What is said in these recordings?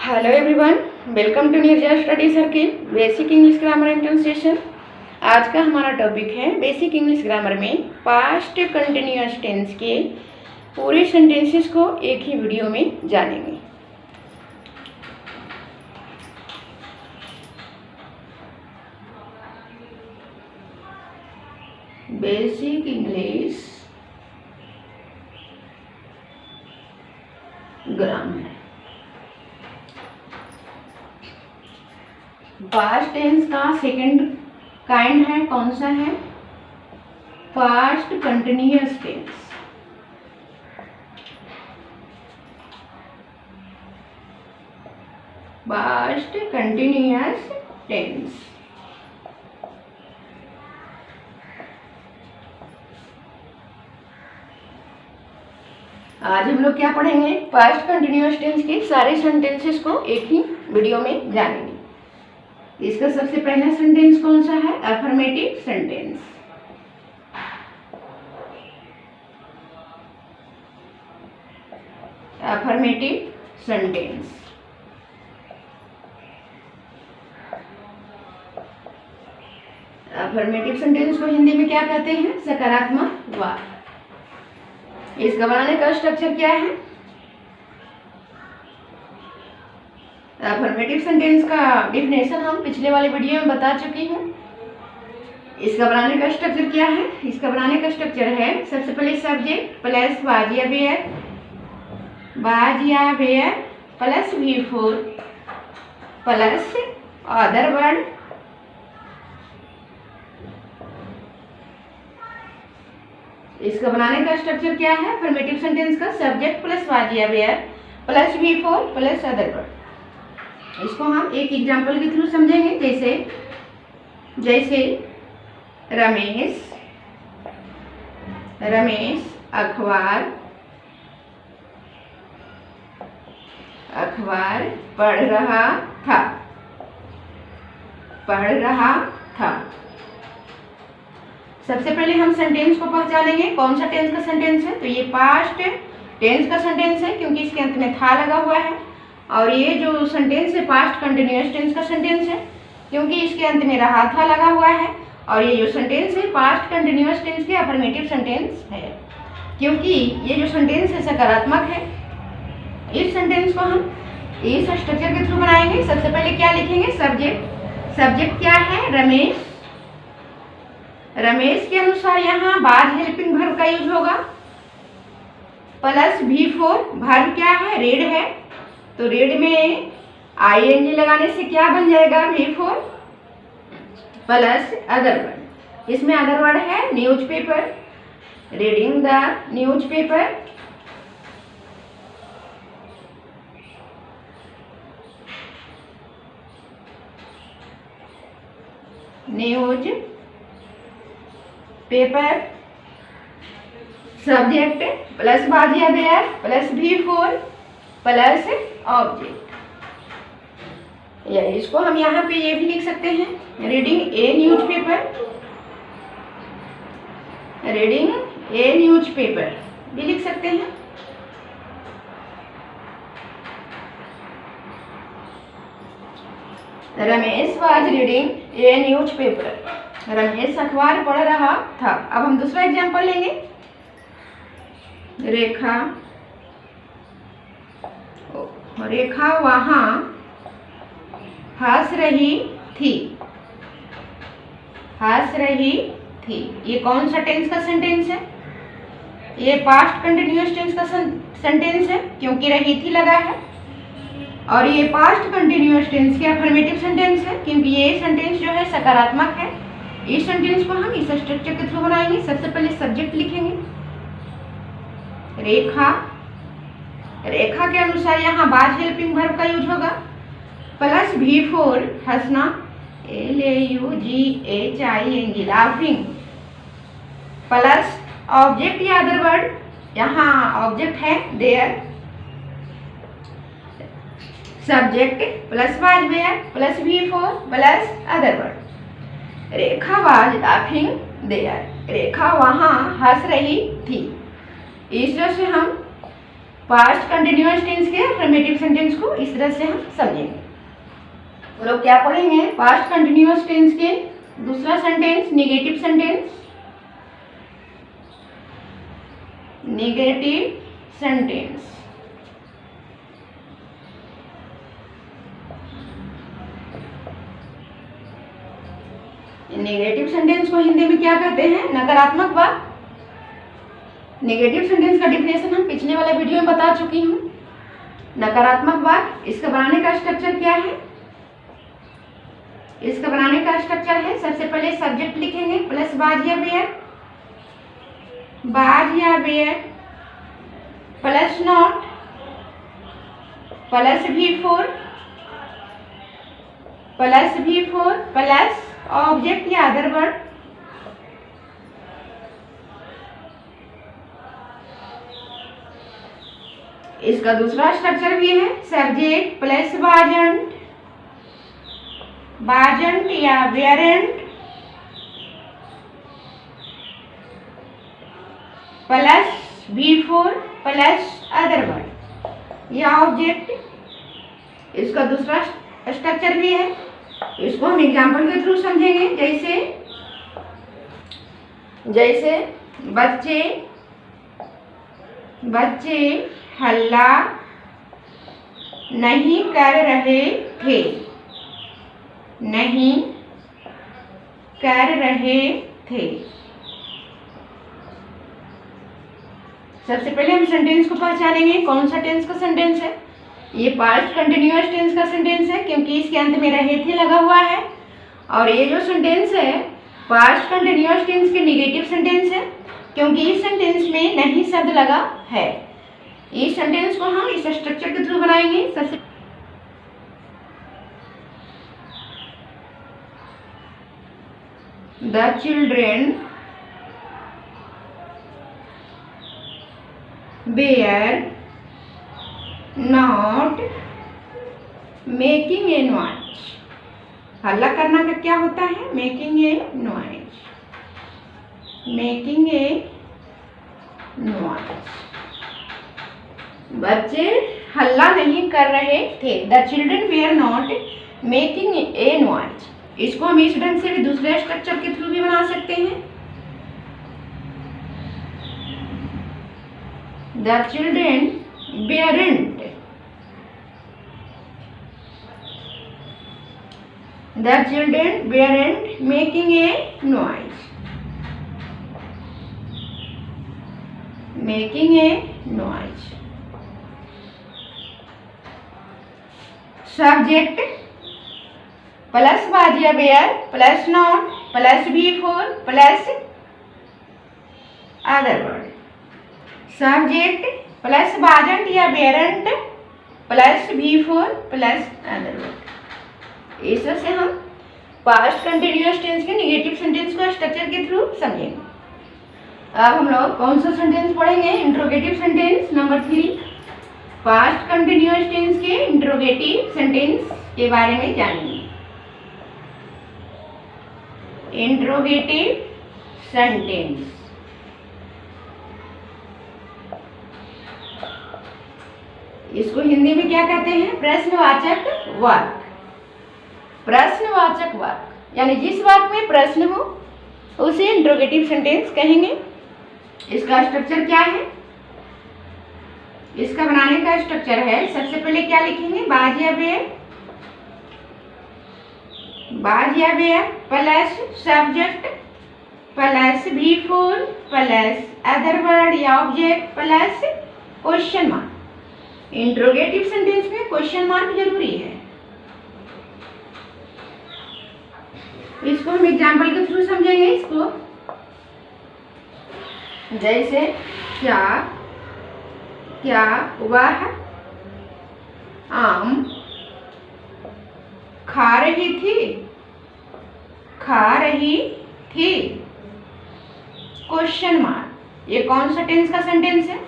Hello everyone, welcome to Neeraja study circle basic English grammar and translation. आज का हमारा topic है बेसिक इंग्लिश ग्रामर में पास्ट कंटिन्यूअस टेंस के पूरे सेंटेंसेस को एक ही वीडियो में जानेंगे। Basic English grammar. Past tense का सेकंड काइंड है, कौन सा है? Past continuous tense. Past continuous tense. आज हम लोग क्या पढ़ेंगे? पास्ट कंटिन्यूअस टेंस के सारे सेंटेंसेस को एक ही वीडियो में जानेंगे। इसका सबसे पहला सेंटेंस कौन सा है? Affirmative sentence. Affirmative sentence. Affirmative sentence को हिंदी में क्या कहते हैं? सकारात्मक वाक्य। इसका बनाने का स्ट्रक्चर क्या है? अफर्मेटिव सेंटेंस का डिफिनेशन हम पिछले वाले वीडियो में बता चुकी हूँ। इसका बनाने का स्ट्रक्चर क्या है? इसका बनाने का स्ट्रक्चर है, सबसे पहले सब्जेक्ट प्लस वाज या were plus V4 plus other word इसका बनाने का स्ट्रक्चर क्या है? अफर्मेटिव सेंटेंस का सब्जेक्ट प्लस वाज या were plus V4 plus other word. इसको हम एक एग्जाम्पल के थ्रू समझेंगे। जैसे रमेश अखबार पढ़ रहा था। सबसे पहले हम सेंटेंस को पहचानेंगे, कौन सा टेंस का सेंटेंस है। तो ये पास्ट टेंस का सेंटेंस है क्योंकि इसके अंत में था लगा हुआ है। और ये जो सेंटेंस है पास्ट कंटिन्यूअस टेंस का सेंटेंस है क्योंकि इसके अंत में रहा था लगा हुआ है। और ये जो सेंटेंस है पास्ट कंटिन्यूअस टेंस के अफर्मेटिव सेंटेंस है क्योंकि ये जो सेंटेंस है सकारात्मक है। इस सेंटेंस को हम इस स्ट्रक्चर के थ्रू बनाएंगे। सबसे पहले क्या लिखेंगे? सब्जेक्ट क्या है? रमेश के अनुसार यहाँ बाज हेल्पिंग वर्ब का यूज होगा प्लस V4। वर्ब क्या है? रेड है, तो रेड में ING लगाने से क्या बन जाएगा? V4 plus other word. इसमें अदर वर्ड है newspaper, reading the newspaper. Newspaper subject plus was या were plus V4 plus object. या इसको हम यहाँ पे ये भी लिख सकते हैं, रीडिंग ए न्यूज़पेपर भी लिख सकते हैं। Ramesh was reading A newspaper. Ramesh अखबार पढ़ रहा था। अब हम दूसरा एग्जाम्पल लेंगे। रेखा वहाँ हंस रही थी। ये कौन सा टेंस का सेंटेंस है? ये पास्ट कंटिन्यूअस टेंस का सेंटेंस है क्योंकि रही थी लगा है। और ये पास्ट कंटिन्यूअस टेंस के अफर्मेटिव सेंटेंस है क्योंकि ये सेंटेंस जो है सकारात्मक है। इस सेंटेंस को हम इस स्ट्रक्चर के थ्रू बनाएंगे। सबसे पहले सब्जेक्ट लिखेंगे, रेखा के अनुसार यहाँ बाज हेल्पिंग वर्ब का यूज होगा प्लस V4 हंसना LAUGHING लाफिंग प्लस ऑब्जेक्ट या अदर वर्ड। यहाँ ऑब्जेक्ट है there, subject plus was were plus V4 plus other word. Rekha was laughing there. Rekha वहाँ हंस रही थी। इस तरह से हम पास्ट कंटिन्यूअस टेंस के अफर्मेटिव सेंटेंस को इस तरह से हम समझेंगे। तो लोग क्या पढ़ेंगे? पास्ट कंटिन्यूअस टेंस के दूसरा sentence negative sentence, negative sentence. Negative sentence को हिंदी में क्या कहते हैं? नकारात्मक वाक्य। नेगेटिव सेंटेंस का डिफिनेशन हम पिछले वाले वीडियो में बता चुकी हूँ। नकारात्मक वाक्य, इसका बनाने का स्ट्रक्चर क्या है? इसका बनाने का स्ट्रक्चर है, सबसे पहले सब्जेक्ट लिखेंगे प्लस बाज या बेयर, बाज या were plus not plus V4 plus object या अदर वर्ड, इसका दूसरा स्ट्रक्चर भी है सब्जेक्ट प्लस बाजंट, बाजंट या weren't plus V4 plus other word या ऑब्जेक्ट। इसका दूसरा स्ट्रक्चर भी है, इसको हम एग्जाम्पल के थ्रू समझेंगे। जैसे बच्चे हल्ला नहीं कर रहे थे, नहीं कर रहे थे। सबसे पहले हम सेंटेंस को पहचानेंगे, कौन सा टेंस का सेंटेंस है। ये पास्ट कंटिन्यूअस टेंस का सेंटेंस है क्योंकि इसके अंत में रहे थे लगा हुआ है। और ये जो सेंटेंस है पास्ट कंटिन्यूअस टेंस के नेगेटिव सेंटेंस है क्योंकि इस सेंटेंस में नहीं शब्द लगा है। इस सेंटेंस को हम इस स्ट्रक्चर के थ्रू बनाएंगे। सबसे the children were not making a noise. हल्ला करना का क्या होता है? Making a noise, making a noise. बच्चे हल्ला नहीं कर रहे थे, the children were not making a noise. इसको हम इस ढंग से भी दूसरे स्ट्रक्चर के थ्रू भी बना सकते हैं। The children weren't, the children weren't making a noise, making a noise। Subject plus was या were plus not plus V4 plus other word. Subject plus wasn't या weren't plus V4 plus other word. ऐसे से हम past continuous tense के negative sentence को structure के through समझेंगे। अब हम लोग कौन सा सेंटेंस पढ़ेंगे? Interrogative sentence number 3। Past continuous tense के इंट्रोगेटिव सेंटेंस के बारे में जानेंगे। इंट्रोगेटिव सेंटेंस, इसको हिंदी में क्या कहते हैं? प्रश्नवाचक वाक्य। प्रश्नवाचक वाक्य यानी जिस वाक्य में प्रश्न हो उसे इंट्रोगेटिव सेंटेंस कहेंगे। इसका स्ट्रक्चर क्या है? इसका बनाने का स्ट्रक्चर है, सबसे पहले क्या लिखेंगे? बाज या बेयर, बाज या were plus subject plus V4 plus other word या object plus question mark. Interrogative sentence में क्वेश्चन मार्क जरूरी है। इसको हम एग्जाम्पल के थ्रू समझेंगे। इसको जैसे क्या वह आम खा रही थी क्वेश्चन मार्क। ये कौन सा टेंस का सेंटेंस है?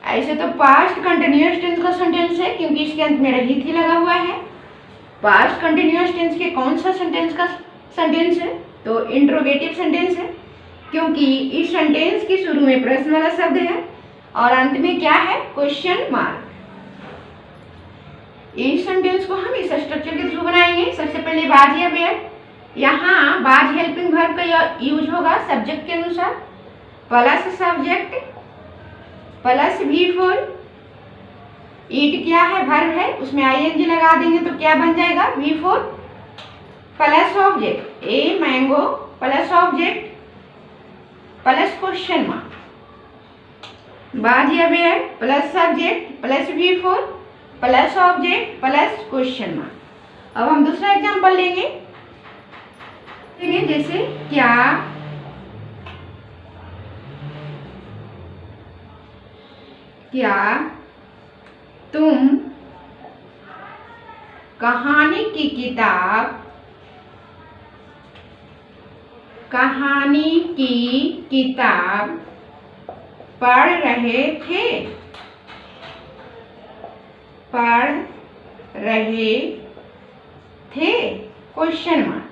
ऐसे तो पास्ट कंटिन्यूअस टेंस का सेंटेंस है क्योंकि इसके अंत में रही थी लगा हुआ है। पास्ट कंटिन्यूअस टेंस के कौन सा सेंटेंस का सेंटेंस है? तो इंट्रोगेटिव सेंटेंस है क्योंकि इस सेंटेंस के शुरू में प्रश्न वाला शब्द है और अंत में क्या है, क्वेश्चन मार्क। इस सेंटेंस को हम इस स्ट्रक्चर के थ्रू बनाएंगे। सबसे पहले बाज या वेयर, यहाँ बाज हेल्पिंग वर्ब का यूज होगा सब्जेक्ट के अनुसार, प्लस सब्जेक्ट प्लस V4। ईट क्या है, वर्ब है, उसमें ING लगा देंगे तो क्या बन जाएगा, V4 plus object, a mango plus object plus question mark. Was या were plus subject plus V4 plus object plus question mark. अब हम दूसरा एग्जांपल लेंगे, जैसे क्या तुम कहानी की किताब पढ़ रहे थे क्वेश्चन मार्क।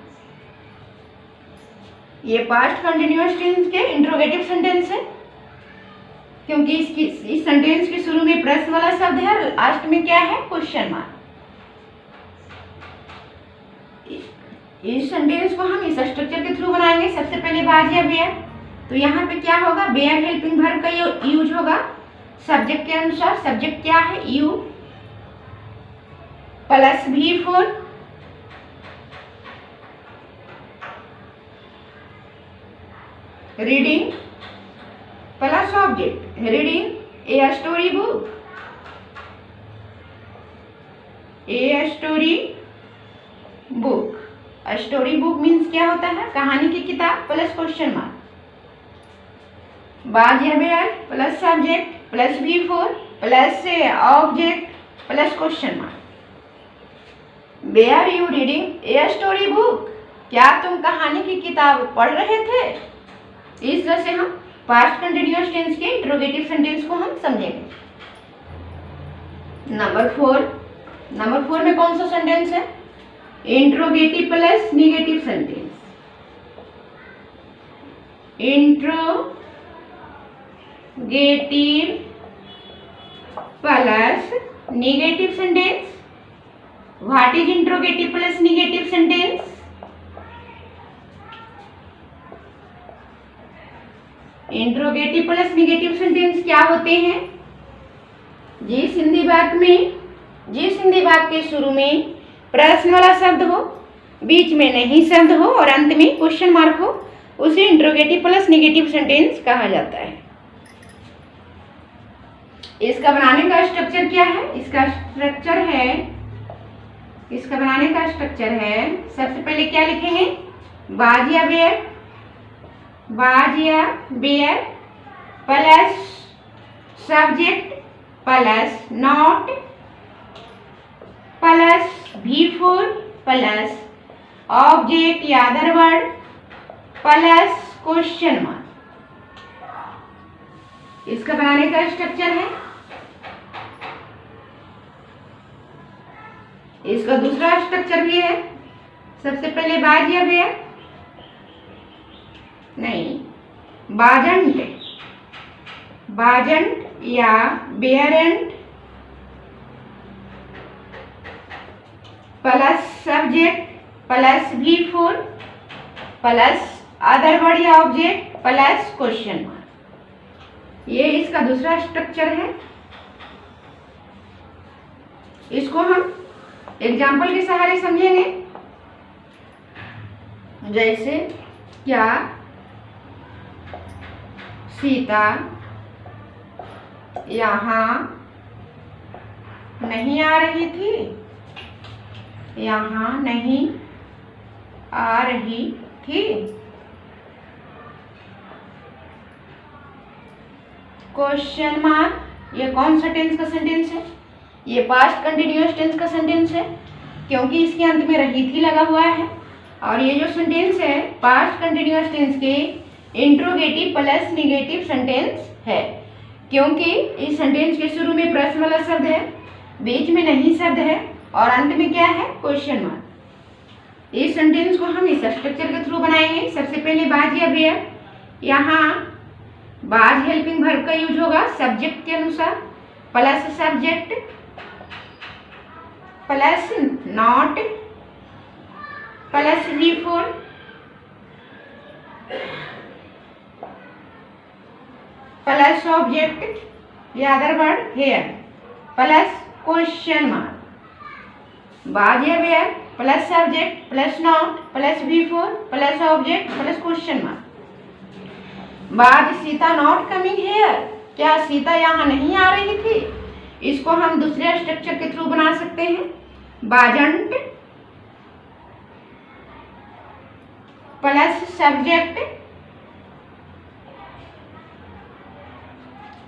ये पास्ट कंटिन्यूअस टेंस के इंट्रोगेटिव सेंटेंस है, क्योंकि इस सेंटेंस के शुरू में प्रश्न वाला शब्द है, लास्ट में क्या है, क्वेश्चन मार्क। इस सेंटेंस को हम इस स्ट्रक्चर के थ्रू बनाएंगे। सबसे पहले बाज या वेयर, तो यहाँ पे क्या होगा, वेयर हेल्पिंग वर्ब का यूज होगा सब्जेक्ट के अनुसार। सब्जेक्ट क्या है, you plus V4 reading plus object, reading a story book, story book means क्या होता है, कहानी की किताब प्लस क्वेश्चन मार्क। बाज या were plus subject plus V4 plus object plus question mark. Were you reading a story book, क्या तुम कहानी की किताब पढ़ रहे थे। इस तरह से हम पास्ट कंटिन्यूअस टेंस के इंट्रोगेटिव सेंटेंस को हम समझेंगे। नंबर 4 में कौन सा सेंटेंस है, interrogative plus negative sentence. Interrogative plus negative sentence. What is interrogative plus negative sentence, interrogative plus negative sentence क्या होते हैं, जिस हिंदी वाक्य के शुरू में प्रश्न वाला शब्द हो, बीच में नहीं शब्द हो और अंत में क्वेश्चन मार्क हो, उसे इंट्रोगेटिव प्लस निगेटिव सेंटेंस कहा जाता है। इसका बनाने का स्ट्रक्चर क्या है, इसका बनाने का स्ट्रक्चर है, सबसे पहले क्या लिखेंगे, बाज या were plus subject plus not plus V4 plus object या other word plus question mark. इसका बनाने का स्ट्रक्चर है। इसका दूसरा स्ट्रक्चर भी है, सबसे पहले बाज या वेयर, नहीं, बाजंट या weren't plus subject plus V4 plus other word या ऑब्जेक्ट प्लस क्वेश्चन मार्क। ये इसका दूसरा स्ट्रक्चर है। इसको हम एग्जाम्पल के सहारे समझेंगे, जैसे क्या सीता यहाँ नहीं आ रही थी, यहाँ नहीं आ रही थी। क्वेश्चन मार्क, ये कौन सा टेंस का सेंटेंस है, ये पास्ट कंटिन्यूअस टेंस का सेंटेंस है, क्योंकि इसके अंत में रही थी लगा हुआ है। और ये जो सेंटेंस है पास्ट कंटिन्यूअस टेंस के इंट्रोगेटिव प्लस निगेटिव सेंटेंस है, क्योंकि इस सेंटेंस के शुरू में प्रश्न वाला शब्द है, बीच में नहीं शब्द है और अंत में क्या है, क्वेश्चन मार्क। इस सेंटेंस को हम इस स्ट्रक्चर के थ्रू बनाएंगे। सबसे पहले बाज या वेयर, यहाँ बाज हेल्पिंग वर्ब का यूज होगा सब्जेक्ट के अनुसार, plus subject plus not plus V4 plus object या other word here plus question mark. Was या were plus subject plus not plus V4 plus object plus question mark. Was Sita not coming here, क्या सीता यहाँ नहीं आ रही थी? इसको हम दूसरे स्ट्रक्चर के थ्रू बना सकते हैं, wasn't plus subject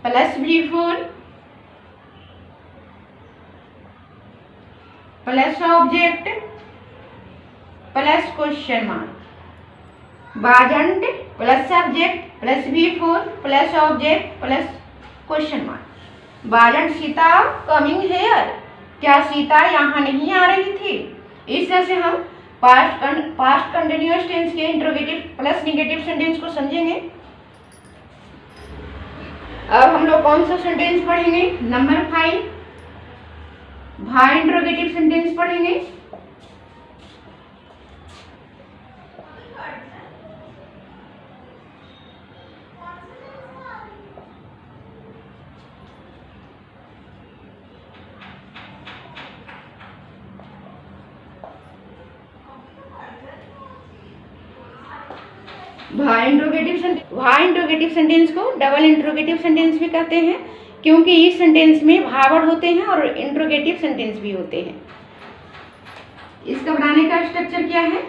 plus V4 plus object plus question mark. Wasn't plus subject plus V4 plus object plus question mark. Wasn't Sita coming here, क्या सीता यहाँ नहीं आ रही थी? इस तरह से हम पास्ट कंटिन्यूअस टेंस के इंट्रोगेटिव प्लस नेगेटिव सेंटेंस को समझेंगे। अब हम लोग कौन सा सेंटेंस पढ़ेंगे? नंबर 5 भा इंट्रोगेटिव सेंटेंस पढ़ेंगे। भा इंट्रोगेटिव सेंटेंस को डबल इंट्रोगेटिव सेंटेंस भी कहते हैं, क्योंकि इस सेंटेंस में भावर्ड होते हैं और इंट्रोगेटिव सेंटेंस भी होते हैं। इसका बनाने का स्ट्रक्चर क्या है?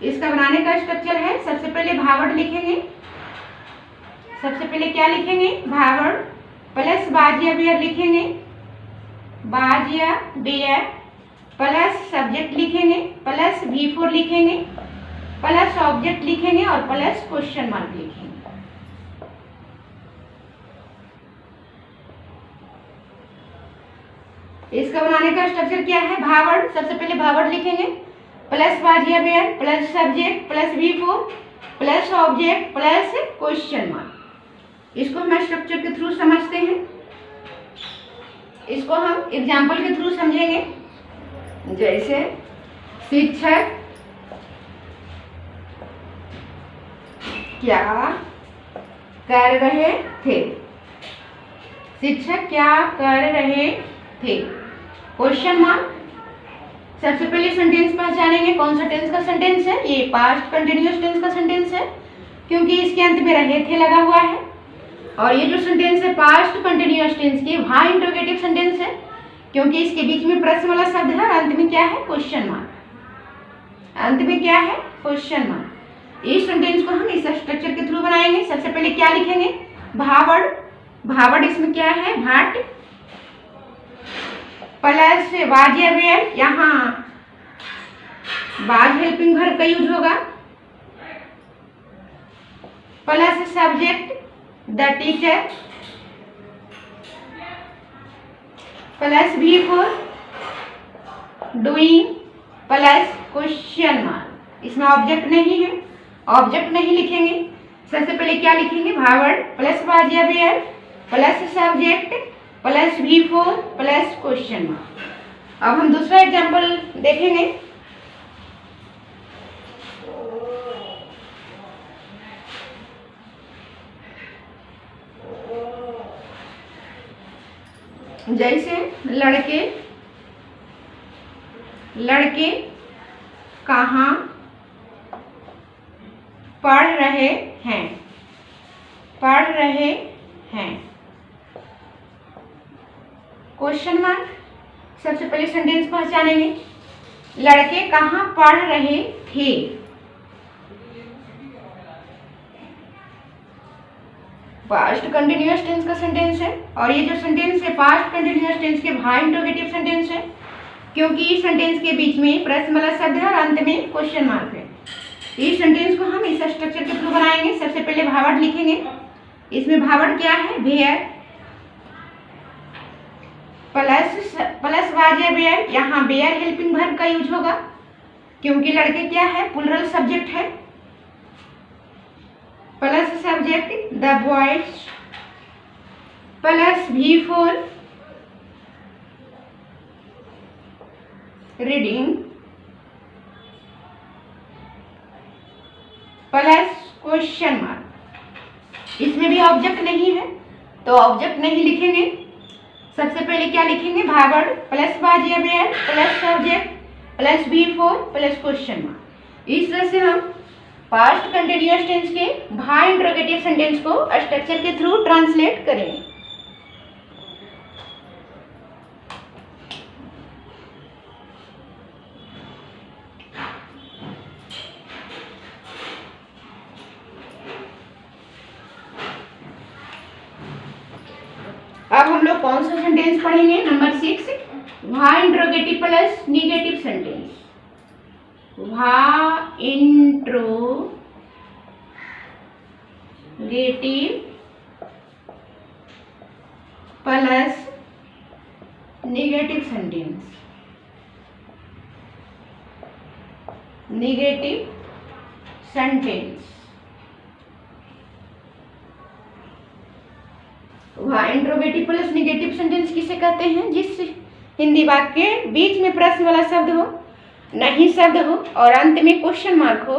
इसका बनाने का स्ट्रक्चर है, सबसे पहले भावर्ड लिखेंगे। सबसे पहले क्या लिखेंगे? भावर्ड प्लस बाज या बेयर लिखेंगे, बाज या बेयर प्लस सब्जेक्ट लिखेंगे प्लस V4 लिखेंगे प्लस ऑब्जेक्ट लिखेंगे और प्लस क्वेश्चन मार्क लिखेंगे। इसका बनाने का स्ट्रक्चर क्या है? भावर्ड, सबसे पहले भावर्ड लिखेंगे प्लस बाज या were plus subject plus V4 plus object plus question mark. इसको हम स्ट्रक्चर के थ्रू समझते हैं, इसको हम एग्जाम्पल के थ्रू समझेंगे। जैसे शिक्षक क्या कर रहे थे? शिक्षक क्या कर रहे थे? Question mark. सबसे पहले सेंटेंस पहचानेंगे, कौन सा टेंस का सेंटेंस है? ये पास्ट कंटिन्यूअस टेंस का सेंटेंस है, क्योंकि इसके अंत में रहे थे लगा हुआ है। और ये जो सेंटेंस है पास्ट कंटिन्यूअस टेंस की वहाँ इंट्रोगेटिव सेंटेंस है, क्योंकि इसके बीच में प्रश्न वाला शब्द है और अंत में क्या है? Question mark. अंत में क्या है? Question mark. इस सेंटेंस को हम इस स्ट्रक्चर के थ्रू बनाएंगे। सबसे पहले क्या लिखेंगे? भावर्ड। भावर्ड इसमें क्या है? भाट प्लस बाज या बेयर, यहाँ बाज हेल्पिंग वर्ब का यूज होगा plus subject the teacher plus V4 doing plus question mark. इसमें ऑब्जेक्ट नहीं है, ऑब्जेक्ट नहीं लिखेंगे। सबसे पहले क्या लिखेंगे? भावर्ड प्लस बाज या were plus subject plus V4 plus question mark. अब हम दूसरा एग्जाम्पल देखेंगे। जैसे लड़के कहाँ पढ़ रहे हैं? पढ़ रहे हैं क्वेश्चन मार्क। सबसे पहले सेंटेंस पहचानेंगे, लड़के कहाँ पढ़ रहे थे? पास्ट कंटिन्यूअस टेंस का सेंटेंस है, और ये जो सेंटेंस है पास्ट कंटिन्यूअस टेंस के भा इंट्रोगेटिव सेंटेंस है, क्योंकि इस सेंटेंस के बीच में प्रश्न वाला शब्द है और अंत में क्वेश्चन मार्क है। इस सेंटेंस को हम इस स्ट्रक्चर के थ्रू बनाएंगे। सबसे पहले भावर्ड लिखेंगे। इसमें भावर्ड क्या है? वेयर प्लस बाज या बेयर, यहाँ बेयर हेल्पिंग वर्ब का यूज होगा, क्योंकि लड़के क्या है? प्लूरल सब्जेक्ट है plus subject the boys plus V4 reading plus question mark. इसमें भी ऑब्जेक्ट नहीं है तो ऑब्जेक्ट नहीं लिखेंगे। सबसे पहले क्या लिखेंगे, भावर्ड प्लस वाजिया were plus subject plus V4 plus question mark. इस तरह से हम पास्ट कंटिन्यूअस टेंस के भा इंट्रोगेटिव सेंटेंस को स्ट्रक्चर के थ्रू ट्रांसलेट करेंगे। अब हम लोग कौन सा सेंटेंस पढ़ेंगे, नंबर 6, भा इंट्रोगेटिव प्लस निगेटिव सेंटेंस। भा interrogative plus negative sentence. Negative sentence interrogative plus negative sentence किसे कहते हैं, जिस हिंदी वाक्य के बीच में प्रश्न वाला शब्द हो, नहीं शब्द हो और अंत में क्वेश्चन मार्क हो,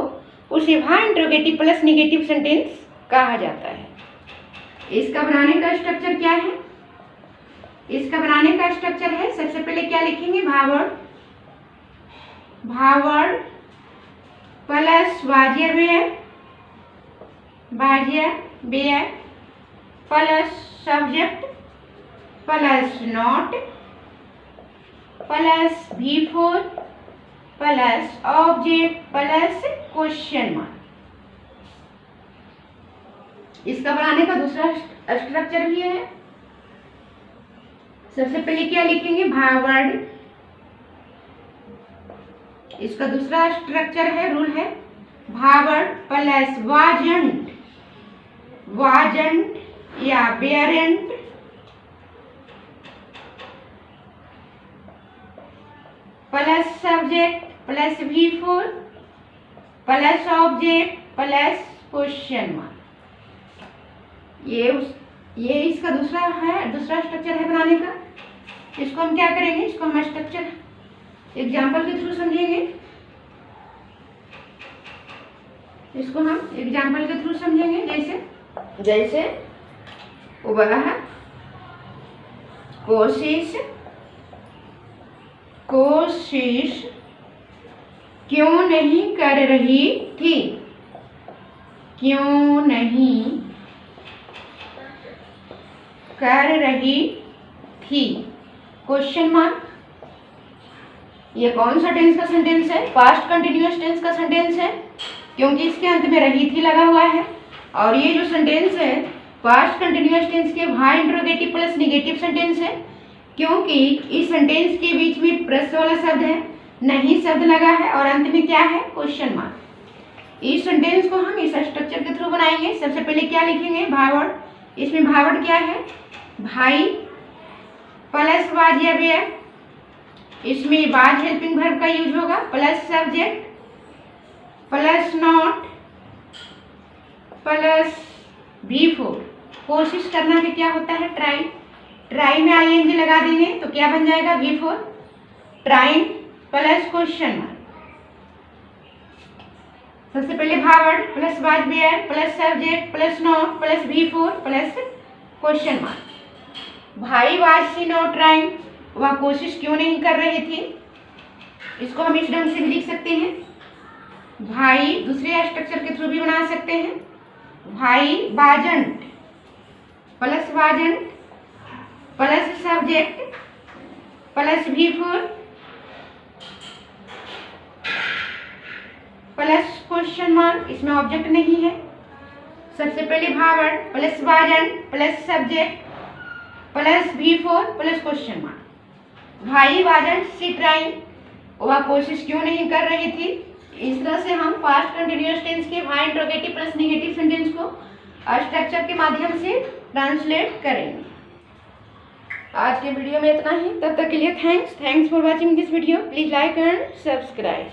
उसे भा इंट्रोगेटिव प्लस निगेटिव सेंटेंस कहा जाता है। इसका बनाने का स्ट्रक्चर क्या है, इसका बनाने का स्ट्रक्चर है, सबसे पहले क्या लिखेंगे, भावर्ड प्लस वाजिया were plus subject plus not plus V4 plus object plus question mark. इसका बनाने का दूसरा स्ट्रक्चर भी है। सबसे पहले क्या लिखेंगे, भावर्ड, इसका दूसरा स्ट्रक्चर है, रूल है, भावर्ड प्लस वाजंट या weren't plus subject plus V4 plus object plus question mark. ये इसका दूसरा स्ट्रक्चर है बनाने का। इसको हम क्या करेंगे, इसको हम स्ट्रक्चर एग्जाम्पल के थ्रू समझेंगे। इसको हम एग्जाम्पल के थ्रू समझेंगे, जैसे वह कोशिश क्यों नहीं कर रही थी, क्यों नहीं कर रही थी, क्वेश्चन मार्क। ये कौन सा टेंस का सेंटेंस है, पास्ट कंटिन्यूअस टेंस का सेंटेंस है, क्योंकि इसके अंत में रही थी लगा हुआ है। और ये जो सेंटेंस है पास्ट कंटिन्यूअस टेंस के भा इंट्रोगेटिव प्लस निगेटिव सेंटेंस है, क्योंकि इस सेंटेंस के बीच में प्रश्न वाला शब्द है, नहीं शब्द लगा है और अंत में क्या है, क्वेश्चन मार्क। इस सेंटेंस को हम इस स्ट्रक्चर के थ्रू बनाएंगे। सबसे पहले क्या लिखेंगे, भावर्ड। इसमें भावर्ड क्या है, भाई प्लस वाजिया बेयर, इसमें वाज हेल्पिंग वर्ब का यूज होगा, plus subject plus not plus V4। कोशिश करना भी क्या होता है, ट्राई में ING लगा देंगे तो क्या बन जाएगा, V4 trying plus question mark. सबसे पहले भावर्ड plus was were plus subject plus not plus V4 plus question mark. Why was she not trying, वह कोशिश क्यों नहीं कर रही थी। इसको हम इस ढंग से भी लिख सकते हैं, भाई दूसरे स्ट्रक्चर के थ्रू भी बना सकते हैं, why wasn't plus subject plus V4 plus question mark. इसमें ऑब्जेक्ट नहीं है। सबसे पहले भावर्ड plus wasn't plus subject plus V4 plus question mark. Why wasn't she trying, वह कोशिश क्यों नहीं कर रही थी। इस तरह से हम पास्ट कंटिन्यूअस टेंस के भा इंट्रोगेटिव प्लस नेगेटिव सेंटेंस को स्ट्रक्चर के माध्यम से ट्रांसलेट करेंगे। आज के वीडियो में इतना ही, तब तक के लिए thanks for watching this video. Please like and subscribe.